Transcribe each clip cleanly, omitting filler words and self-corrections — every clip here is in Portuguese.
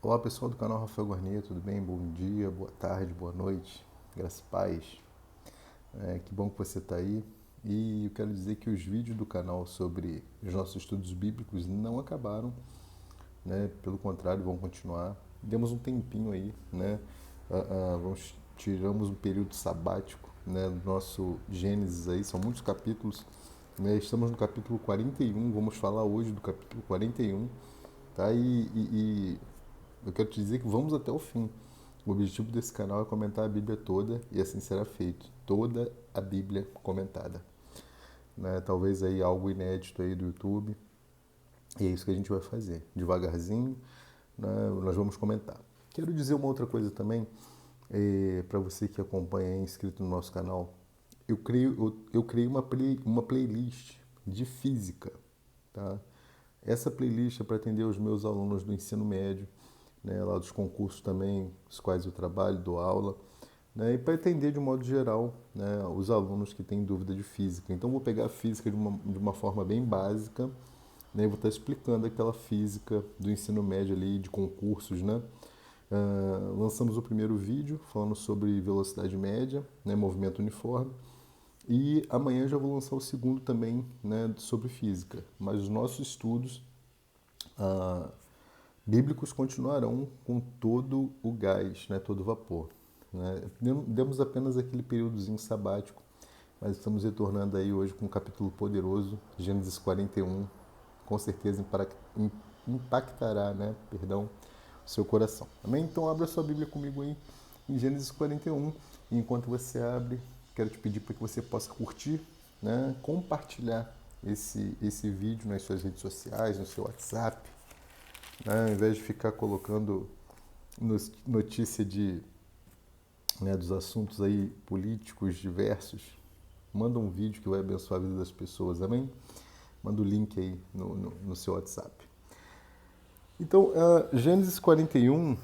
Olá pessoal do canal Rafael Guarnier, tudo bem? Bom dia, boa tarde, boa noite, graça e paz. Que bom que você está aí. E eu quero dizer que os vídeos do canal sobre os nossos estudos bíblicos não acabaram, né? Pelo contrário, vão continuar. Demos um tempinho aí, né? Tiramos um período sabático, né? Do nosso Gênesis aí, são muitos capítulos, né? Estamos no capítulo 41, vamos falar hoje do capítulo 41, tá? E eu quero te dizer que vamos até o fim. O objetivo desse canal é comentar a Bíblia toda e assim será feito. Toda a Bíblia comentada. Né? Talvez aí algo inédito aí do YouTube. E é isso que a gente vai fazer. Devagarzinho, né? Nós vamos comentar. Quero dizer uma outra coisa também, para você que acompanha aí, inscrito no nosso canal. Eu criei uma playlist de física. Tá? Essa playlist é para atender os meus alunos do ensino médio, né, lá dos concursos também, os quais eu trabalho, dou aula, né, e para atender de um modo geral, né, os alunos que têm dúvida de física. Então, vou pegar a física de uma forma bem básica, né, e vou estar explicando aquela física do ensino médio ali, de concursos, né. Lançamos o primeiro vídeo falando sobre velocidade média, né, movimento uniforme, e amanhã já vou lançar o segundo também, né, sobre física. Mas os nossos estudos bíblicos continuarão com todo o gás, né, todo o vapor. Né? Demos apenas aquele períodozinho sabático, mas estamos retornando aí hoje com um capítulo poderoso, Gênesis 41, com certeza impactará, né, perdão, o seu coração. Amém? Então abra sua Bíblia comigo aí em Gênesis 41, e enquanto você abre, quero te pedir para que você possa curtir, né, compartilhar esse vídeo nas suas redes sociais, no seu WhatsApp, né, ao invés de ficar colocando notícia né, dos assuntos aí políticos diversos, manda um vídeo que vai abençoar a vida das pessoas, amém? Manda o link aí no seu WhatsApp. Então, Gênesis 41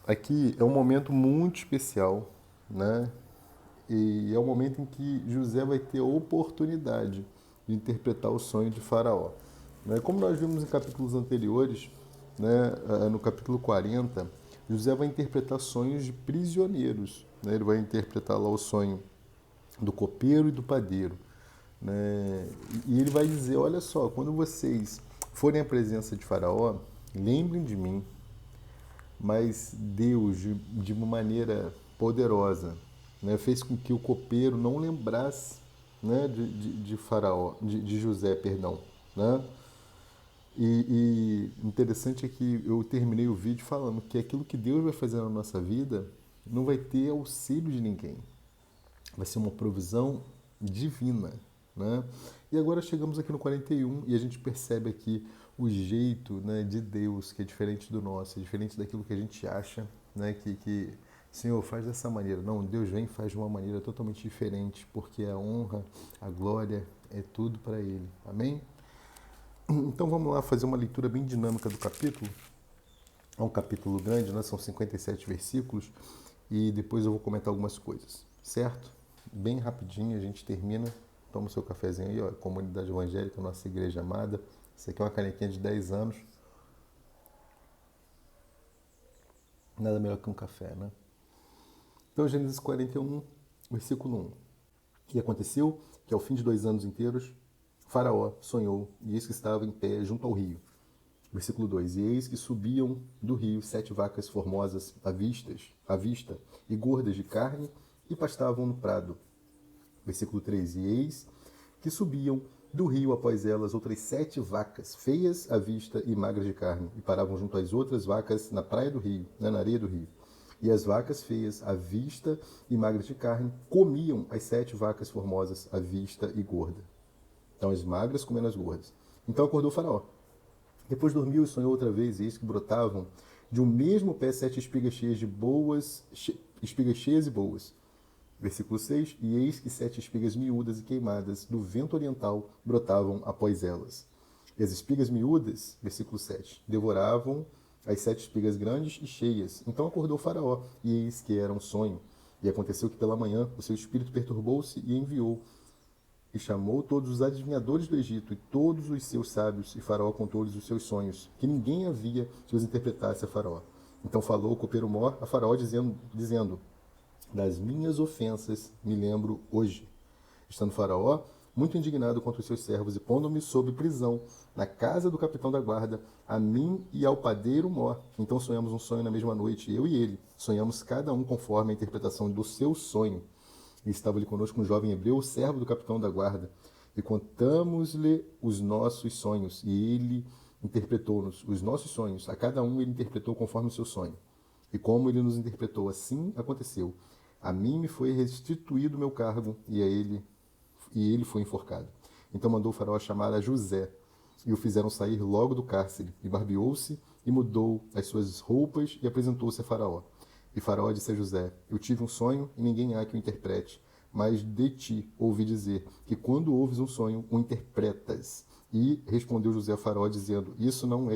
aqui é um momento muito especial, né? E é o momento em que José vai ter a oportunidade de interpretar o sonho de Faraó. Né? Como nós vimos em capítulos anteriores, né, no capítulo 40, José vai interpretar sonhos de prisioneiros. Né? Ele vai interpretar lá o sonho do copeiro e do padeiro. Né? E ele vai dizer, olha só, quando vocês forem à presença de Faraó, lembrem de mim, mas Deus, de uma maneira poderosa, né, fez com que o copeiro não lembrasse, né, de Faraó, de José, perdão. Né? E interessante é que eu terminei o vídeo falando que aquilo que Deus vai fazer na nossa vida não vai ter auxílio de ninguém. Vai ser uma provisão divina. Né? E agora chegamos aqui no 41 e a gente percebe aqui o jeito, né, de Deus, que é diferente do nosso, é diferente daquilo que a gente acha, né, que Senhor, faz dessa maneira. Não, Deus vem e faz de uma maneira totalmente diferente, porque a honra, a glória é tudo para Ele. Amém? Então vamos lá fazer uma leitura bem dinâmica do capítulo. É um capítulo grande, né? São 57 versículos, e depois eu vou comentar algumas coisas, certo? Bem rapidinho a gente termina. Toma o seu cafezinho aí, ó, Comunidade Evangélica, nossa igreja amada. Isso aqui é uma canequinha de 10 anos. Nada melhor que um café, né? Então, Gênesis 41, versículo 1. E aconteceu que, ao fim de 2 anos inteiros, Faraó sonhou, e eis que estava em pé junto ao rio. Versículo 2. E eis que subiam do rio 7 vacas formosas à vista e gordas de carne, e pastavam no prado. Versículo 3. E eis que subiam do rio após elas outras 7 vacas, feias à vista e magras de carne, e paravam junto às outras vacas na praia do rio, na areia do rio. E as vacas feias à vista e magras de carne comiam as 7 vacas formosas à vista e gorda. Então as magras comendo as gordas. Então acordou o Faraó. Depois dormiu e sonhou outra vez, e eis que brotavam de um mesmo pé 7 espigas cheias de boas, espigas cheias e boas. Versículo 6. E eis que 7 espigas miúdas e queimadas do vento oriental brotavam após elas. E as espigas miúdas, versículo 7, devoravam as 7 espigas grandes e cheias. Então acordou o Faraó, e eis que era um sonho. E aconteceu que pela manhã o seu espírito perturbou-se e enviou e chamou todos os adivinhadores do Egito e todos os seus sábios, e Faraó contou-lhes os seus sonhos, que ninguém havia que os interpretasse a Faraó. Então falou o copeiro-mor a Faraó, dizendo: das minhas ofensas me lembro hoje. Estando Faraó muito indignado contra os seus servos e pondo-me sob prisão na casa do capitão da guarda, a mim e ao padeiro Mor. Então sonhamos um sonho na mesma noite, eu e ele. Sonhamos cada um conforme a interpretação do seu sonho. E estava ali conosco um jovem hebreu, o servo do capitão da guarda. E contamos-lhe os nossos sonhos, e ele interpretou-nos os nossos sonhos. A cada um ele interpretou conforme o seu sonho. E como ele nos interpretou, assim aconteceu. A mim me foi restituído o meu cargo, e ele foi enforcado. Então mandou o faraó chamar a José, e o fizeram sair logo do cárcere, e barbeou-se, e mudou as suas roupas, e apresentou-se a Faraó. E Faraó disse a José: eu tive um sonho, e ninguém há que o interprete, mas de ti ouvi dizer que quando ouves um sonho, o interpretas. E respondeu José a Faraó, dizendo: isso não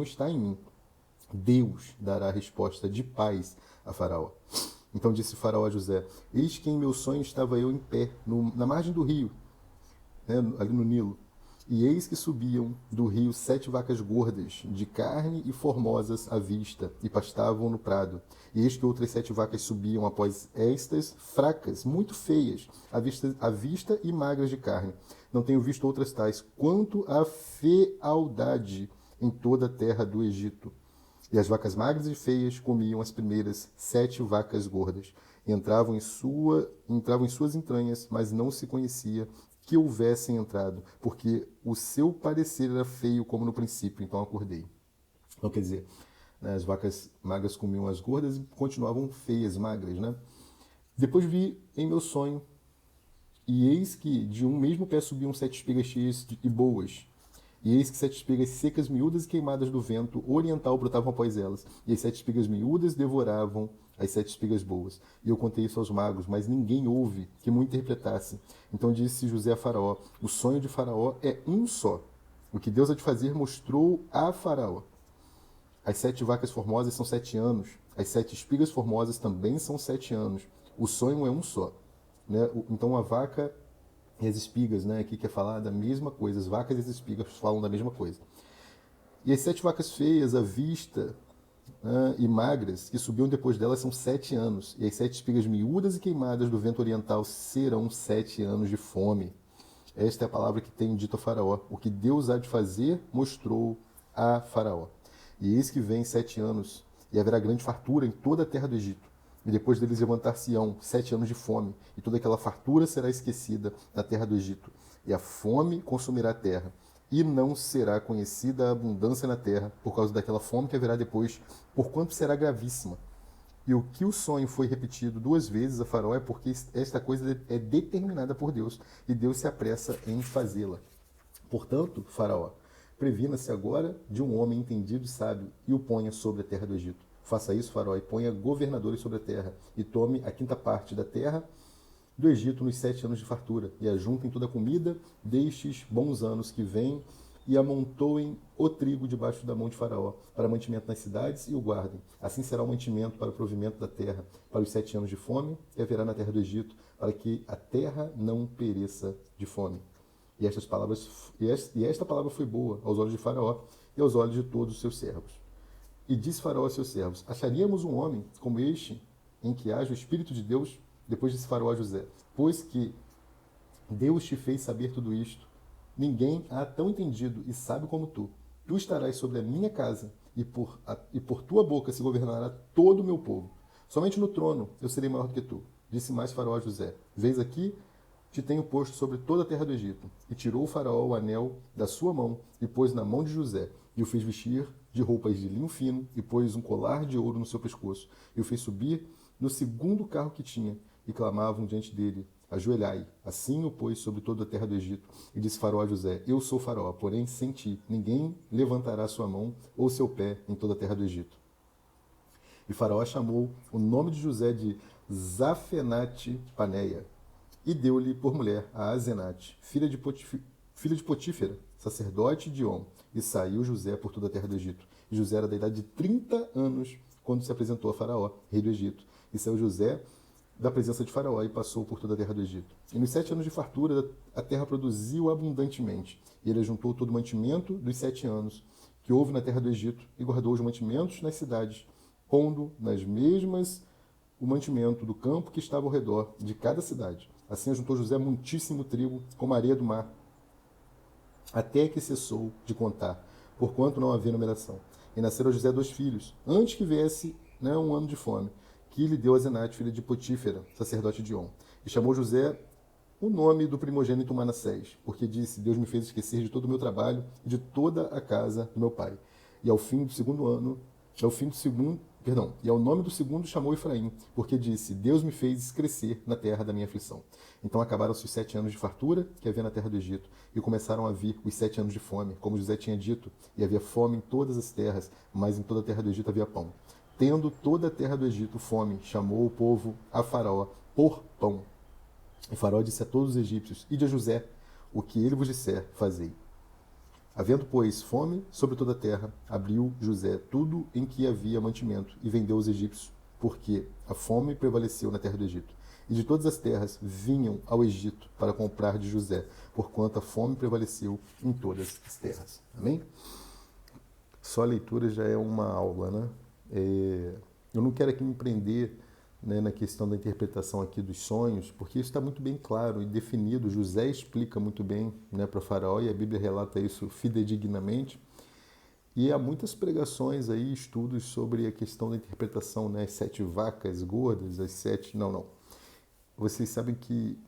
está em mim. Deus dará resposta de paz a Faraó. Então disse Faraó a José: eis que em meu sonho estava eu em pé, na margem do rio, né, ali no Nilo. E eis que subiam do rio 7 vacas gordas, de carne e formosas à vista, e pastavam no prado. E eis que outras 7 vacas subiam após estas, fracas, muito feias, à vista e magras de carne. Não tenho visto outras tais, quanto à fealdade em toda a terra do Egito. E as vacas magras e feias comiam as primeiras 7 vacas gordas. E entravam em suas entranhas, mas não se conhecia que houvessem entrado, porque o seu parecer era feio como no princípio, então acordei. Então, quer dizer, né, as vacas magras comiam as gordas e continuavam feias, magras, né? Depois vi em meu sonho, e eis que de um mesmo pé subiam 7 espigas cheias e boas. E eis que 7 espigas secas, miúdas e queimadas do vento oriental brotavam após elas. E as 7 espigas miúdas devoravam as 7 espigas boas. E eu contei isso aos magos, mas ninguém houve que me interpretasse. Então disse José a Faraó: o sonho de Faraó é um só. O que Deus há de fazer mostrou a Faraó. As 7 vacas formosas são 7 anos. As 7 espigas formosas também são 7 anos. O sonho é um só. Né? Então a vaca e as espigas, né, aqui quer falar da mesma coisa. As vacas e as espigas falam da mesma coisa. E as 7 vacas feias à vista, né, e magras, que subiam depois delas, são 7 anos. E as 7 espigas miúdas e queimadas do vento oriental serão 7 anos de fome. Esta é a palavra que tem dito a Faraó. O que Deus há de fazer, mostrou a Faraó. E eis que vem 7 anos, e haverá grande fartura em toda a terra do Egito. E depois deles levantar-se-ão 7 anos de fome, e toda aquela fartura será esquecida na terra do Egito. E a fome consumirá a terra, e não será conhecida a abundância na terra, por causa daquela fome que haverá depois, porquanto será gravíssima. E o que o sonho foi repetido 2 vezes a Faraó é porque esta coisa é determinada por Deus, e Deus se apressa em fazê-la. Portanto, Faraó, previna-se agora de um homem entendido e sábio, e o ponha sobre a terra do Egito. Faça isso, Faraó, e ponha governadores sobre a terra, e tome a 5ª parte da terra do Egito nos 7 anos de fartura, e ajuntem toda a comida destes bons anos que vêm, e amontoem o trigo debaixo da mão de Faraó, para mantimento nas cidades, e o guardem. Assim será o mantimento para o provimento da terra, para os 7 anos de fome, que haverá na terra do Egito, para que a terra não pereça de fome. E esta palavra foi boa aos olhos de Faraó e aos olhos de todos os seus servos. E disse Faraó aos seus servos: acharíamos um homem como este, em que haja o Espírito de Deus? Depois disse Faraó a José: pois que Deus te fez saber tudo isto, ninguém há tão entendido e sábio como tu. Tu estarás sobre a minha casa, e por tua boca se governará todo o meu povo. Somente no trono eu serei maior do que tu. Disse mais Faraó a José: vês aqui, te tenho posto sobre toda a terra do Egito. E tirou o Faraó o anel da sua mão, e pôs na mão de José, e o fez vestir de roupas de linho fino, e pôs um colar de ouro no seu pescoço, e o fez subir no 2º carro que tinha, e clamavam diante dele: ajoelhai. Assim o pôs sobre toda a terra do Egito. E disse Faraó a José: eu sou Faraó, porém sem ti ninguém levantará sua mão ou seu pé em toda a terra do Egito. E Faraó chamou o nome de José de Zafenate Paneia, e deu-lhe por mulher a Azenate, filha de Potífera, sacerdote de On. E saiu José por toda a terra do Egito. E José era da idade de 30 anos quando se apresentou a Faraó, rei do Egito. E saiu José da presença de Faraó e passou por toda a terra do Egito. E nos 7 anos de fartura a terra produziu abundantemente. E ele ajuntou todo o mantimento dos 7 anos que houve na terra do Egito e guardou os mantimentos nas cidades pondo nas mesmas o mantimento do campo que estava ao redor de cada cidade. Assim ajuntou José muitíssimo trigo, como a areia do mar, até que cessou de contar, porquanto não havia numeração. E nasceram a José 2 filhos, antes que viesse, né, um ano de fome, que lhe deu a Zenate, filha de Potífera, sacerdote de On. E chamou José o nome do primogênito Manassés, porque disse: Deus me fez esquecer de todo o meu trabalho e de toda a casa do meu pai. E ao fim do segundo ano, e ao nome do segundo chamou Efraim, porque disse: Deus me fez crescer na terra da minha aflição. Então acabaram-se os 7 anos de fartura que havia na terra do Egito, e começaram a vir os 7 anos de fome, como José tinha dito, e havia fome em todas as terras, mas em toda a terra do Egito havia pão. Tendo toda a terra do Egito fome, chamou o povo a Faraó por pão. E Faraó disse a todos os egípcios: Ide a José, o que ele vos disser, fazei. Havendo, pois, fome sobre toda a terra, abriu José tudo em que havia mantimento e vendeu aos egípcios, porque a fome prevaleceu na terra do Egito. E de todas as terras vinham ao Egito para comprar de José, porquanto a fome prevaleceu em todas as terras. Amém? Só a leitura já é uma aula, né? Eu não quero aqui me prender, né, na questão da interpretação aqui dos sonhos, porque isso está muito bem claro e definido. José explica muito bem, né, para Faraó, e a Bíblia relata isso fidedignamente. E há muitas pregações aí, estudos sobre a questão da interpretação, né, as 7 vacas gordas, as 7... Não. Vocês sabem que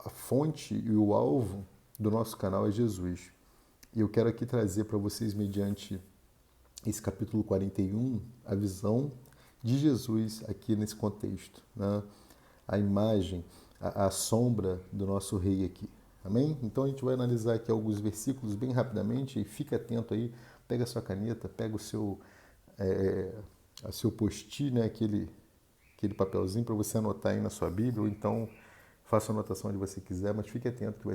a fonte e o alvo do nosso canal é Jesus. E eu quero aqui trazer para vocês, mediante esse capítulo 41, a visão de Jesus aqui nesse contexto, né? A imagem, a sombra do nosso rei aqui. Amém? Então a gente vai analisar aqui alguns versículos bem rapidamente, e fica atento aí, pega a sua caneta, pega o seu, a seu post-it, né? aquele papelzinho para você anotar aí na sua Bíblia, ou então faça a anotação onde você quiser, mas fique atento que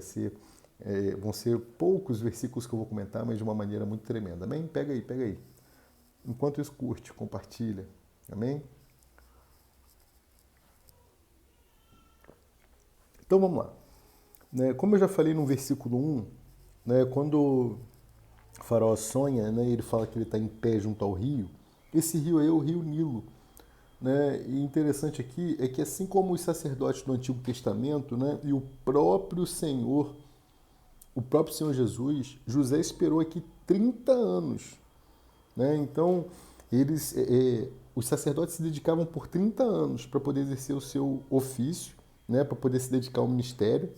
vão ser poucos versículos que eu vou comentar, mas de uma maneira muito tremenda. Amém? Pega aí. Enquanto isso, curte, compartilha. Amém? Então vamos lá. Como eu já falei no versículo 1, né, quando o Faraó sonha, né, ele fala que ele está em pé junto ao rio, esse rio aí é o rio Nilo. Né? E interessante aqui é que, assim como os sacerdotes do Antigo Testamento, né, e o próprio Senhor Jesus, José esperou aqui 30 anos. Né? Então, os sacerdotes se dedicavam por 30 anos para poder exercer o seu ofício, né? Para poder se dedicar ao ministério,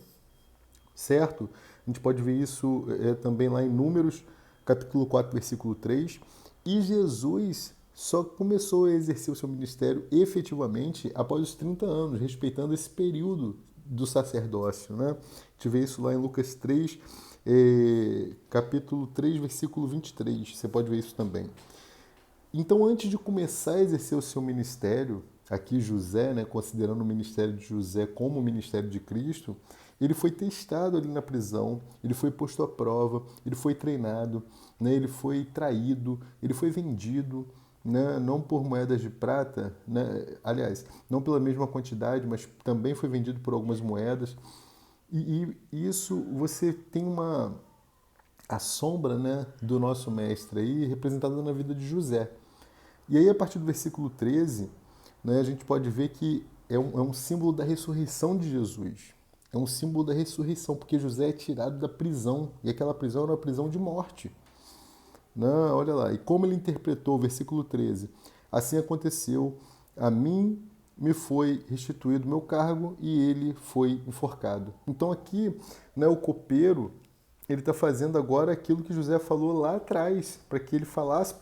certo? A gente pode ver isso também lá em Números, capítulo 4, versículo 3. E Jesus só começou a exercer o seu ministério efetivamente após os 30 anos, respeitando esse período do sacerdócio. Né? A gente vê isso lá em Lucas 3, capítulo 3, versículo 23. Você pode ver isso também. Então, antes de começar a exercer o seu ministério, aqui José, né, considerando o ministério de José como o ministério de Cristo, ele foi testado ali na prisão, ele foi posto à prova, ele foi treinado, né, ele foi traído, ele foi vendido, né, não por moedas de prata, né, aliás, não pela mesma quantidade, mas também foi vendido por algumas moedas. E isso você tem a sombra, né, do nosso mestre aí representada na vida de José. E aí, a partir do versículo 13, né, a gente pode ver que é um símbolo da ressurreição de Jesus. É um símbolo da ressurreição, porque José é tirado da prisão, e aquela prisão era uma prisão de morte. Não, olha lá, e como ele interpretou o versículo 13? Assim aconteceu, a mim me foi restituído meu cargo e ele foi enforcado. Então aqui, né, o copeiro, ele está fazendo agora aquilo que José falou lá atrás, para que ele falasse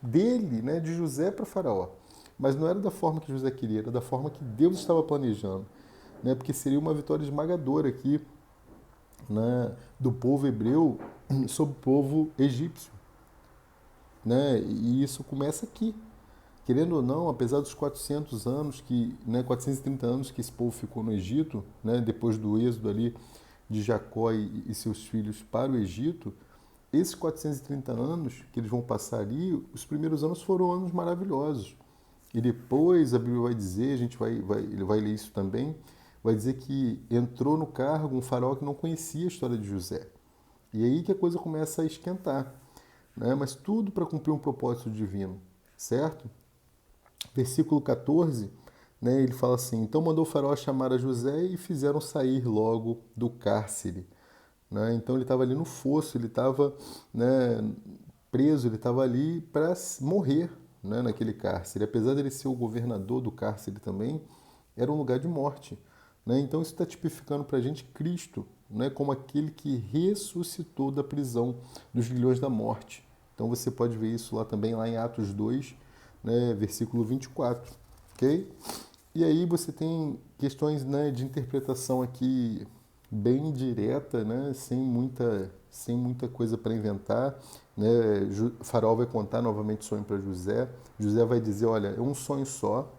dele, né, de José para Faraó. Mas não era da forma que José queria, era da forma que Deus estava planejando. Né, porque seria uma vitória esmagadora aqui, né, do povo hebreu sobre o povo egípcio. Né, e isso começa aqui. Querendo ou não, apesar dos 400 anos, 430 anos que esse povo ficou no Egito, né, depois do êxodo ali de Jacó e seus filhos para o Egito, esses 430 anos que eles vão passar ali, os primeiros anos foram anos maravilhosos. E depois a Bíblia vai dizer, ele vai ler isso também, vai dizer que entrou no cargo um faraó que não conhecia a história de José. E aí que a coisa começa a esquentar. Né? Mas tudo para cumprir um propósito divino, certo? Versículo 14, né, ele fala assim: então mandou o faraó chamar a José e fizeram sair logo do cárcere. Né? Então ele estava ali no fosso, ele estava, né, preso, ele estava ali para morrer, né, naquele cárcere. Apesar dele ser o governador do cárcere também, era um lugar de morte. Né? Então isso está tipificando para a gente Cristo, né, como aquele que ressuscitou da prisão, dos grilhões da morte. Então você pode ver isso lá também, lá em Atos 2, né, versículo 24. Ok? E aí você tem questões, né, de interpretação aqui bem direta, né, sem muita coisa para inventar. Né? Faraó vai contar novamente o sonho para José. José vai dizer, olha, é um sonho só.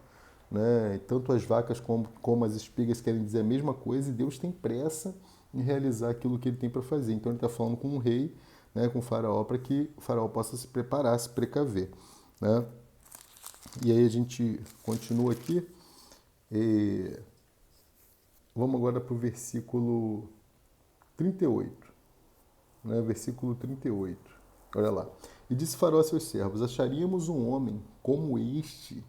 Né? Tanto as vacas como as espigas querem dizer a mesma coisa e Deus tem pressa em realizar aquilo que ele tem para fazer. Então ele está falando com o rei, né, com o faraó, para que o faraó possa se preparar, se precaver. Né? E aí a gente continua aqui. E vamos agora para o versículo 38. Né? Versículo 38. Olha lá. E disse Faraó a seus servos: acharíamos um homem como este,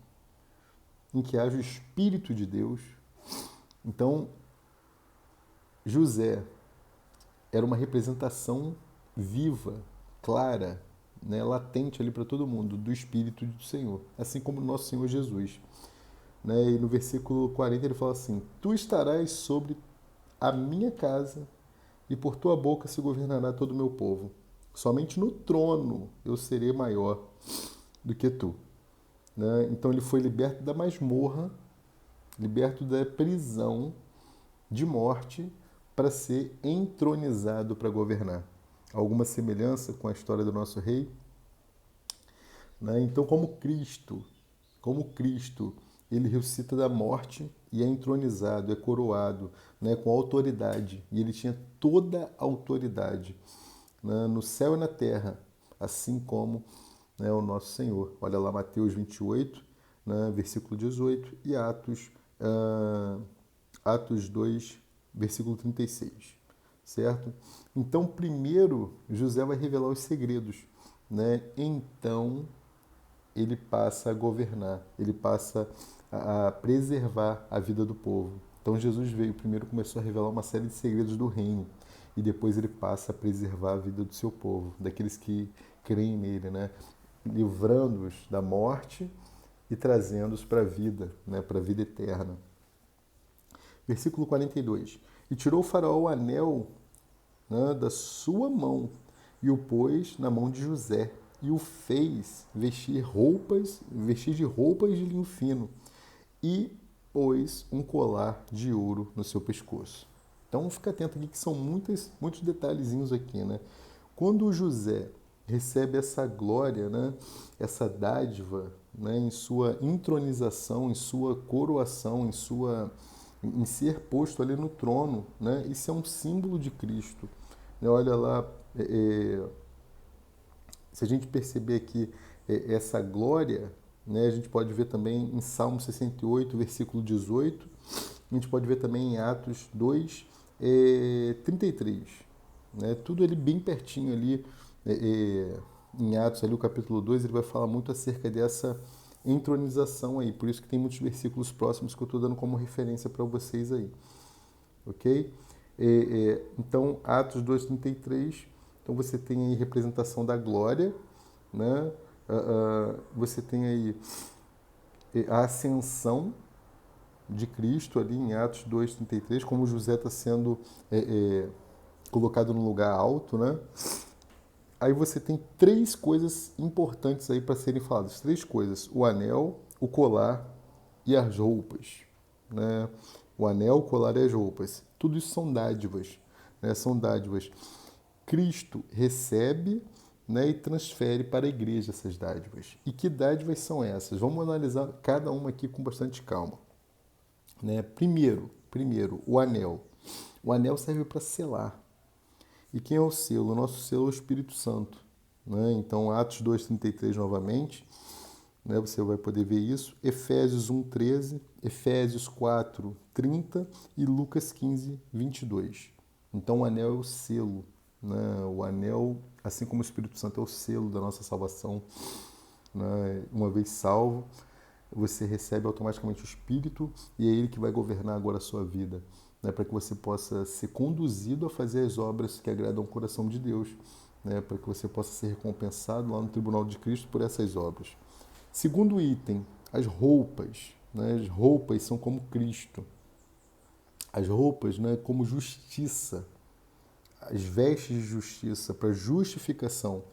em que haja o Espírito de Deus. Então, José era uma representação viva, clara, né, latente ali para todo mundo, do Espírito do Senhor, assim como o nosso Senhor Jesus. Né? E no versículo 40 ele fala assim: tu estarás sobre a minha casa e por tua boca se governará todo o meu povo. Somente no trono eu serei maior do que tu. Né? Então ele foi liberto da masmorra, liberto da prisão de morte para ser entronizado para governar. Alguma semelhança com a história do nosso rei? Né? Então, como Cristo, ele ressuscita da morte e é entronizado, é coroado, né, com autoridade. E ele tinha toda a autoridade, né, no céu e na terra, assim como, né, o nosso Senhor. Olha lá Mateus 28, né, versículo 18, e Atos 2, versículo 36. Certo? Então, primeiro, José vai revelar os segredos. Né? Então, ele passa a governar, ele passa a preservar a vida do povo. Então Jesus veio, primeiro começou a revelar uma série de segredos do reino e depois ele passa a preservar a vida do seu povo, daqueles que creem nele, né? Livrando-os da morte e trazendo-os para a vida, né? Para a vida eterna. Versículo 42. E tirou o faraó o anel, né, da sua mão e o pôs na mão de José e o fez vestir de roupas de linho fino e pôs um colar de ouro no seu pescoço. Então fica atento aqui que são muitos detalhezinhos aqui, né? Quando José recebe essa glória, né, essa dádiva, né, em sua entronização, em sua coroação, em ser posto ali no trono, né? Isso é um símbolo de Cristo. Olha lá, se a gente perceber aqui essa glória, né, a gente pode ver também em Salmo 68, versículo 18, a gente pode ver também em Atos 2, 33. Né, tudo ali bem pertinho ali, em Atos, ali, o capítulo 2, ele vai falar muito acerca dessa entronização aí. Por isso que tem muitos versículos próximos que eu estou dando como referência para vocês aí. Ok? Então, Atos 2:33, então você tem aí representação da glória, né? Você tem aí a ascensão de Cristo ali em Atos 2:33, como José está sendo colocado num lugar alto, né? Aí você tem três coisas importantes aí para serem faladas, três coisas: o anel, o colar e as roupas, né? O anel, o colar e as roupas. Tudo isso são dádivas, né? São dádivas. Cristo recebe, né, e transfere para a igreja essas dádivas. E que dádivas são essas? Vamos analisar cada uma aqui com bastante calma. Né? Primeiro, o anel. O anel serve para selar. E quem é o selo? O nosso selo é o Espírito Santo. Né? Então, Atos 2:33 novamente, né, você vai poder ver isso. Efésios 1:13, Efésios 4:30 e Lucas 15:22. Então, o anel é o selo. Né? O anel, assim como o Espírito Santo é o selo da nossa salvação, né? Uma vez salvo. você recebe automaticamente o Espírito e é Ele que vai governar agora a sua vida, né, para que você possa ser conduzido a fazer as obras que agradam o coração de Deus, né, para que você possa ser recompensado lá no tribunal de Cristo por essas obras. Segundo item, as roupas. Né, as roupas são como Cristo. As roupas, né, como justiça. As vestes de justiça para justificação.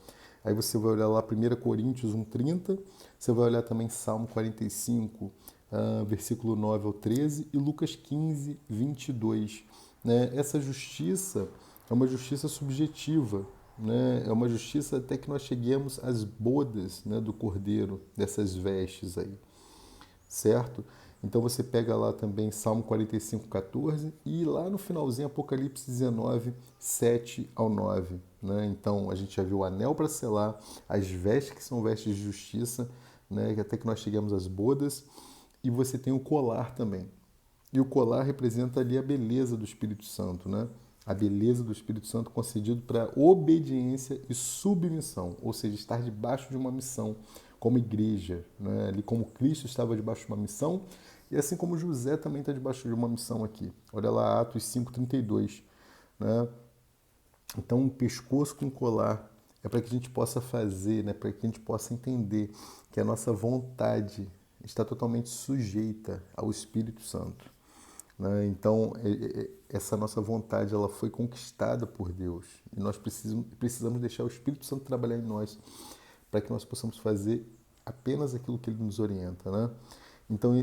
Aí você vai olhar lá 1 Coríntios 1,30, você vai olhar também Salmo 45, versículo 9 ao 13, e Lucas 15, 22. Né? Essa justiça é uma justiça subjetiva, né? É uma justiça até que nós cheguemos às bodas, né, do Cordeiro, dessas vestes aí, certo? Então você pega lá também Salmo 45, 14 e lá no finalzinho Apocalipse 19, 7 ao 9. Né? Então a gente já viu o anel para selar, as vestes que são vestes de justiça, né? Até que nós chegamos às bodas, e você tem o colar também. E o colar representa ali a beleza do Espírito Santo, né? A beleza do Espírito Santo concedido para obediência e submissão, ou seja, estar debaixo de uma missão como igreja, né? Ali como Cristo estava debaixo de uma missão, e assim como José também está debaixo de uma missão aqui. Olha lá Atos 5,32. Né? Então, um pescoço com colar é para que a gente possa fazer, né? Para que a gente possa entender que a nossa vontade está totalmente sujeita ao Espírito Santo. Né? Então, essa nossa vontade ela foi conquistada por Deus. E nós precisamos deixar o Espírito Santo trabalhar em nós para que nós possamos fazer apenas aquilo que Ele nos orienta. Né? Então,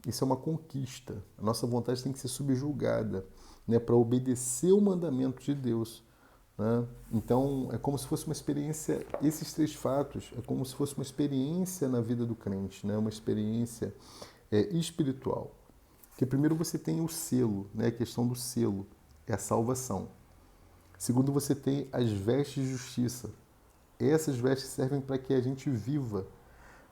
isso é uma conquista. A nossa vontade tem que ser subjugada, né, para obedecer o mandamento de Deus. Né? Então, é como se fosse uma experiência, esses três fatos, é como se fosse uma experiência na vida do crente, né? Uma experiência espiritual. Porque primeiro você tem o selo, né? A questão do selo, é a salvação. Segundo, você tem as vestes de justiça. Essas vestes servem para que a gente viva,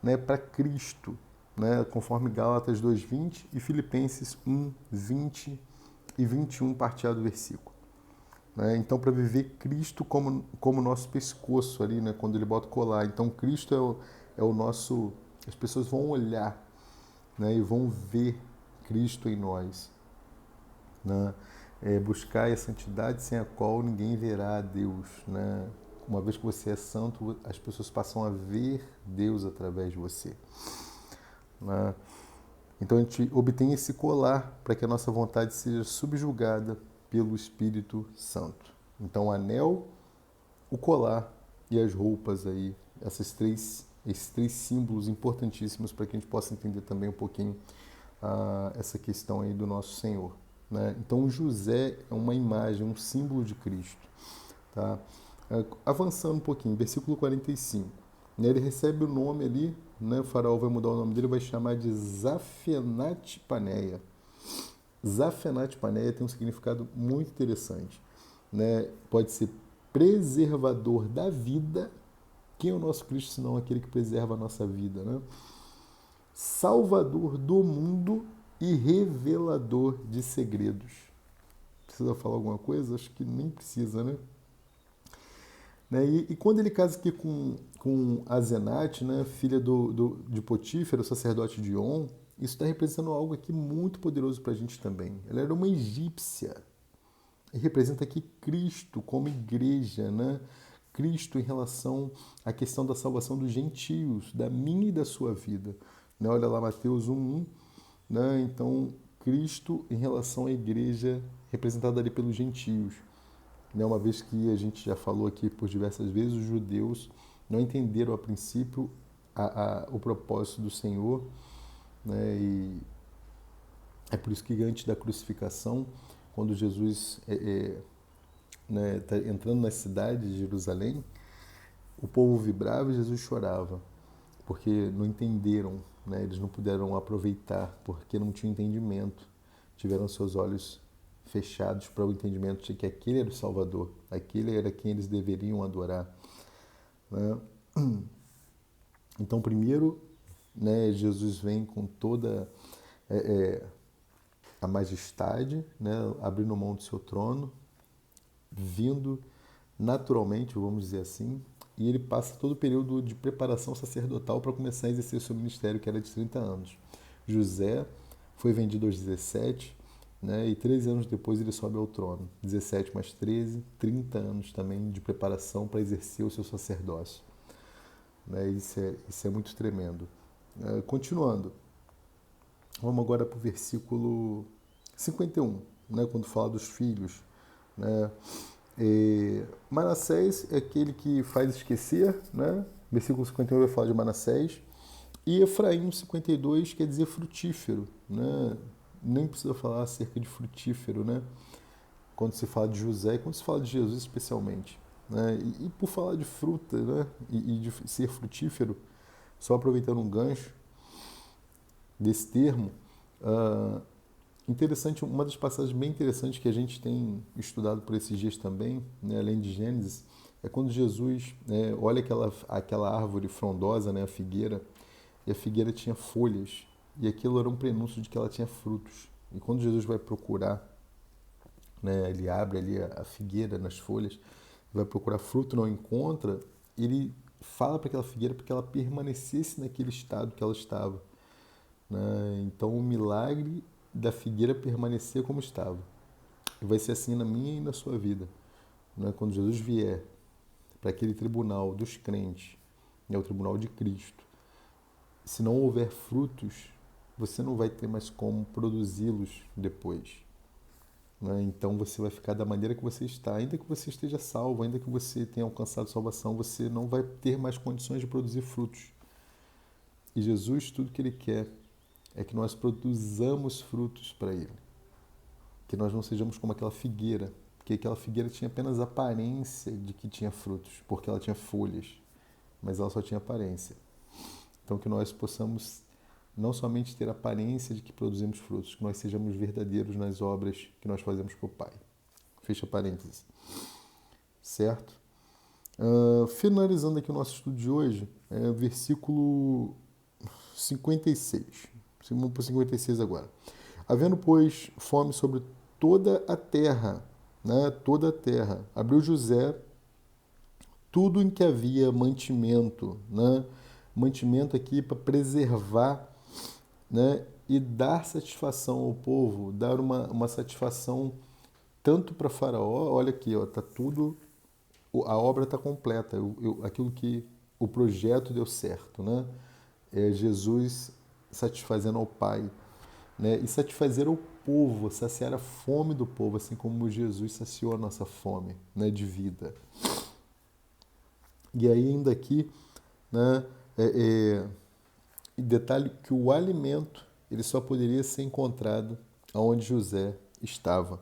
né, para Cristo, né, conforme Gálatas 2:20 e Filipenses 1:20 e 21, parte A do versículo. Né? Então, para viver Cristo como nosso pescoço ali, né, quando ele bota o colar. Então, Cristo é o nosso... As pessoas vão olhar, né, e vão ver Cristo em nós. Né? Buscar a santidade sem a qual ninguém verá a Deus. Né? Uma vez que você é santo, as pessoas passam a ver Deus através de você. Né? Então a gente obtém esse colar para que a nossa vontade seja subjugada pelo Espírito Santo. Então o anel, o colar e as roupas aí, esses três símbolos importantíssimos para que a gente possa entender também um pouquinho essa questão aí do nosso Senhor. Né? Então José é uma imagem, um símbolo de Cristo. Tá? Avançando um pouquinho, versículo 45. Né? Ele recebe o nome ali, né? O faraó vai mudar o nome dele, vai chamar de Zafenat-Paneia. Zafenat-Paneia tem um significado muito interessante. Né? Pode ser preservador da vida. Quem é o nosso Cristo, senão aquele que preserva a nossa vida? Né? Salvador do mundo e revelador de segredos. Precisa falar alguma coisa? Acho que nem precisa, né? E quando ele casa aqui com Azenate, né, filha de Potífera, sacerdote de On, isso está representando algo aqui muito poderoso para a gente também. Ela era uma egípcia. E representa aqui Cristo como igreja, né? Cristo em relação à questão da salvação dos gentios, da minha e da sua vida. Né? Olha lá Mateus 1:1. Né? Então, Cristo em relação à igreja representada ali pelos gentios. Né? Uma vez que a gente já falou aqui por diversas vezes, os judeus não entenderam a princípio o propósito do Senhor. Né? E é por isso que antes da crucificação, quando Jesus tá entrando na cidade de Jerusalém, o povo vibrava e Jesus chorava, porque não entenderam, né? Eles não puderam aproveitar, porque não tinham entendimento, tiveram seus olhos fechados para o entendimento de que aquele era o Salvador, aquele era quem eles deveriam adorar. Né? Então, primeiro, né, Jesus vem com toda a majestade, né, abrindo mão do seu trono, vindo naturalmente, vamos dizer assim, e ele passa todo o período de preparação sacerdotal para começar a exercer o seu ministério, que era de 30 anos. José foi vendido aos 17, né, e 13 anos depois ele sobe ao trono. 17 mais 13, 30 anos também de preparação para exercer o seu sacerdócio. Né, isso é muito tremendo. Continuando, vamos agora para o versículo 51, né, quando fala dos filhos. Né? Manassés é aquele que faz esquecer, né? Versículo 51 vai falar de Manassés. E Efraim, no 52, quer dizer frutífero, né? Nem precisa falar acerca de frutífero, né? Quando se fala de José e quando se fala de Jesus especialmente. Né? E por falar de fruta, né? E de ser frutífero, só aproveitando um gancho desse termo, interessante, uma das passagens bem interessantes que a gente tem estudado por esses dias também, né, além de Gênesis, é quando Jesus olha aquela árvore frondosa, né, a figueira, e a figueira tinha folhas, e aquilo era um prenúncio de que ela tinha frutos. E quando Jesus vai procurar, né, ele abre ali a figueira nas folhas, vai procurar fruto, não encontra, ele fala para aquela figueira para que ela permanecesse naquele estado que ela estava. Né? Então o milagre da figueira permanecer como estava. E vai ser assim na minha e na sua vida. Né? Quando Jesus vier para aquele tribunal dos crentes, é o tribunal de Cristo, se não houver frutos, você não vai ter mais como produzi-los depois. Né? Então você vai ficar da maneira que você está. Ainda que você esteja salvo, ainda que você tenha alcançado salvação, você não vai ter mais condições de produzir frutos. E Jesus, tudo que Ele quer é que nós produzamos frutos para Ele. Que nós não sejamos como aquela figueira, porque aquela figueira tinha apenas aparência de que tinha frutos, porque ela tinha folhas, mas ela só tinha aparência. Então que nós possamos não somente ter aparência de que produzimos frutos, que nós sejamos verdadeiros nas obras que nós fazemos para o Pai. Fecha parênteses. Certo? Finalizando aqui o nosso estudo de hoje, versículo 56. Vamos para o 56 agora. Havendo, pois, fome sobre toda a terra, né? Toda a terra. Abriu José tudo em que havia mantimento, né? Mantimento aqui para preservar, né? E dar satisfação ao povo, dar uma satisfação tanto para Faraó, olha aqui, ó, tá tudo, a obra está completa, aquilo que o projeto deu certo, né? É Jesus satisfazendo ao Pai, né? E satisfazer ao povo, saciar a fome do povo, assim como Jesus saciou a nossa fome, né, de vida. E aí ainda aqui, né, detalhe que o alimento ele só poderia ser encontrado aonde José estava.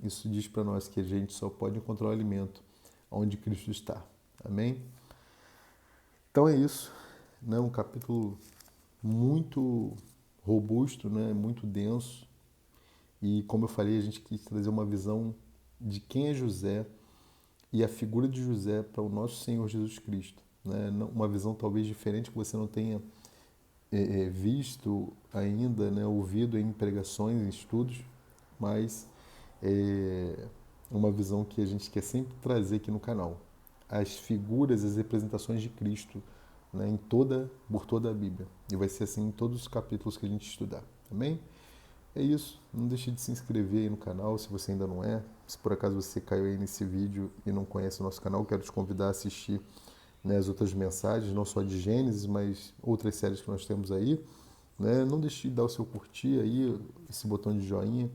Isso diz para nós que a gente só pode encontrar o alimento onde Cristo está. Amém? Então é isso, né? Um capítulo muito robusto, né? Muito denso. E como eu falei, a gente quis trazer uma visão de quem é José e a figura de José para o nosso Senhor Jesus Cristo. Né? Uma visão talvez diferente que você não tenha visto ainda, né? Ouvido em pregações, em estudos, mas é uma visão que a gente quer sempre trazer aqui no canal. As figuras, as representações de Cristo, né, por toda a Bíblia. E vai ser assim em todos os capítulos que a gente estudar. Amém? É isso. Não deixe de se inscrever aí no canal se você ainda não é. Se por acaso você caiu aí nesse vídeo e não conhece o nosso canal, quero te convidar a assistir, né, as outras mensagens, não só de Gênesis, mas outras séries que nós temos aí. Né? Não deixe de dar o seu curtir aí, esse botão de joinha,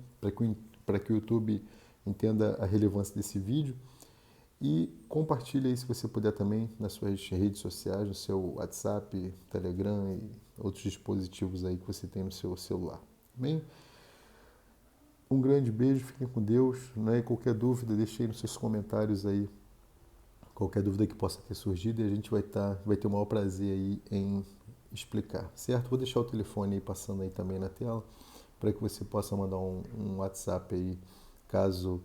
para que o YouTube entenda a relevância desse vídeo. E compartilhe aí se você puder também nas suas redes sociais, no seu WhatsApp, Telegram e outros dispositivos aí que você tem no seu celular. Amém? Um grande beijo, fiquem com Deus, né? E qualquer dúvida, deixe aí nos seus comentários aí, qualquer dúvida que possa ter surgido, e a gente vai ter o maior prazer aí em explicar, certo? Vou deixar o telefone aí passando aí também na tela, para que você possa mandar um WhatsApp aí, caso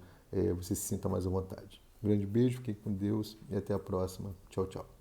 você se sinta mais à vontade. Um grande beijo, fiquem com Deus e até a próxima. Tchau, tchau.